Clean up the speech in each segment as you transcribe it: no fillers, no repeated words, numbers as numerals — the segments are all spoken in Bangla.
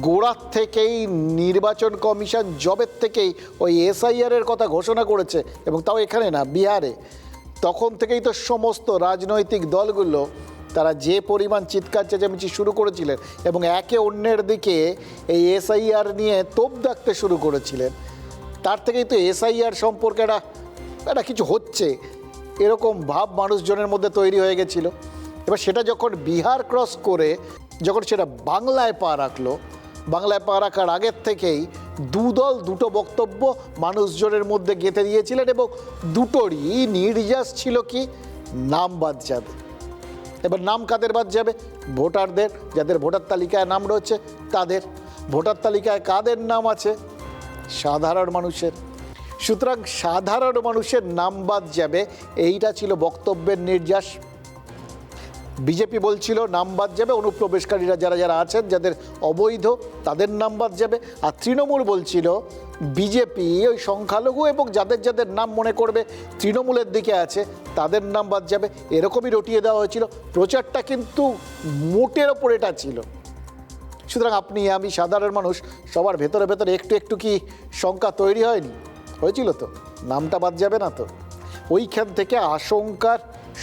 গোড়ার থেকেই নির্বাচন কমিশন জবের থেকেই ওই এসআইআরের কথা ঘোষণা করেছে, এবং তাও এখানে না, বিহারে, তখন থেকেই তো সমস্ত রাজনৈতিক দলগুলো তারা যে পরিমাণ চিৎকার চেঁচামেচি শুরু করেছিলেন এবং একে অন্যের দিকে এই এসআইআর নিয়ে তোপ দাগতে শুরু করেছিলেন, তার থেকেই তো এসআইআর সম্পর্কে একটা কিছু হচ্ছে এরকম ভাব মানুষজনের মধ্যে তৈরি হয়ে গেছিল। এবার সেটা যখন বিহার ক্রস করে যখন সেটা বাংলায় পা রাখলো, বাংলায় পা রাখার আগের থেকেই দুদল দুটো বক্তব্য মানুষজনের মধ্যে গেঁথে দিয়েছিলেন, এবং দুটোরই নির্যাস ছিল কি, নাম বাদ যাবে। এবার নাম কাদের বাদ যাবে? ভোটারদের, যাদের ভোটার তালিকায় নাম রয়েছে তাদের। ভোটার তালিকায় কাদের নাম আছে? সাধারণ মানুষের। সুতরাং সাধারণ মানুষের নাম বাদ যাবে, এইটা ছিল বক্তব্যের নির্যাস। বিজেপি বলছিল নাম বাদ যাবে, অনুপ্রবেশকারীরা যারা যারা আছেন, যাদের অবৈধ, তাদের নাম বাদ যাবে। আর তৃণমূল বলছিল বিজেপি ওই সংখ্যালঘু এবং যাদের যাদের নাম মনে করবে তৃণমূলের দিকে আছে তাদের নাম বাদ যাবে, এরকমই রটিয়ে দেওয়া হয়েছিল। প্রচারটা কিন্তু মোটের ওপর এটা ছিল। সুতরাং আপনি আমি সাধারণ মানুষ সবার ভেতরে ভেতরে একটু একটু কি শঙ্কা তৈরি হয়নি? হয়েছিল তো, নামটা বাদ যাবে না তো। ওইখান থেকে আশঙ্কার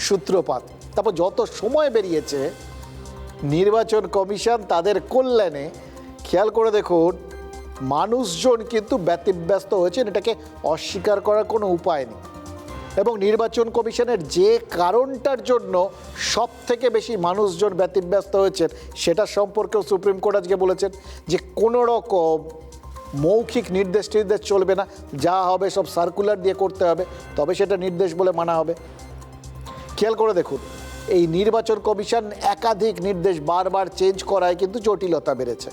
সূত্রপাত। তারপর যত সময় বেরিয়েছে নির্বাচন কমিশন তাদের কল্যাণে, খেয়াল করে দেখুন, মানুষজন কিন্তু ব্যতিব্যস্ত হয়েছেন, এটাকে অস্বীকার করার কোনো উপায় নেই। এবং নির্বাচন কমিশনের যে কারণটার জন্য সব থেকে বেশি মানুষজন ব্যতিব্যস্ত হয়েছেন সেটা সম্পর্কেও সুপ্রিম কোর্ট আজকে বলেছেন যে কোনো রকম মৌখিক নির্দেশ টির্দেশ চলবে না, যা হবে সব সার্কুলার দিয়ে করতে হবে, তবে সেটা নির্দেশ বলে মানা হবে। খেয়াল করে দেখুন, এই নির্বাচন কমিশন একাধিক নির্দেশ বারবার চেঞ্জ করায় কিন্তু জটিলতা বেড়েছে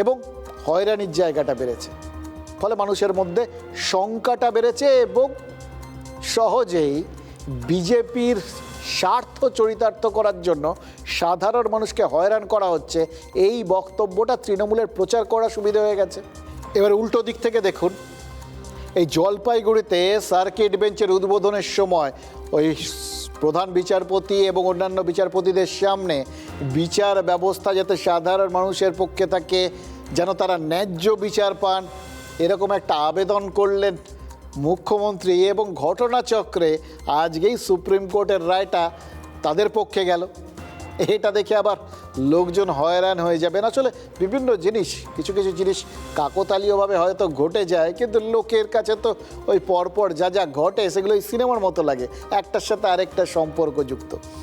এবং হয়রানির জায়গাটা বেড়েছে। ফলে মানুষের মধ্যে শঙ্কাটা বেড়েছে এবং সহজেই বিজেপির স্বার্থ চরিতার্থ করার জন্য সাধারণ মানুষকে হয়রান করা হচ্ছে, এই বক্তব্যটা তৃণমূলের প্রচার করা সুবিধা হয়ে গেছে। এবার উল্টো দিক থেকে দেখুন, এই জলপাইগুড়িতে সার্কিট বেঞ্চের উদ্বোধনের সময় ওই প্রধান বিচারপতি এবং অন্যান্য বিচারপতিদের সামনে বিচার ব্যবস্থা যাতে সাধারণ মানুষের পক্ষে থাকে, যেন তারা ন্যায্য বিচার পান, এরকম একটা আবেদন করলেন মুখ্যমন্ত্রী, এবং ঘটনাচক্রে আজকেই সুপ্রিম কোর্টের রায়টা তাদের পক্ষে গেল। এটা দেখে আবার লোকজন হয়রান হয়ে যাবেন। আসলে বিভিন্ন জিনিস, কিছু কিছু জিনিস কাকতালীয়ভাবে হয়তো ঘটে যায়, কিন্তু লোকের কাছে তো ওই পরপর যা যা ঘটে সেগুলো ওই সিনেমার মতো লাগে, একটার সাথে আরেকটা সম্পর্কযুক্ত।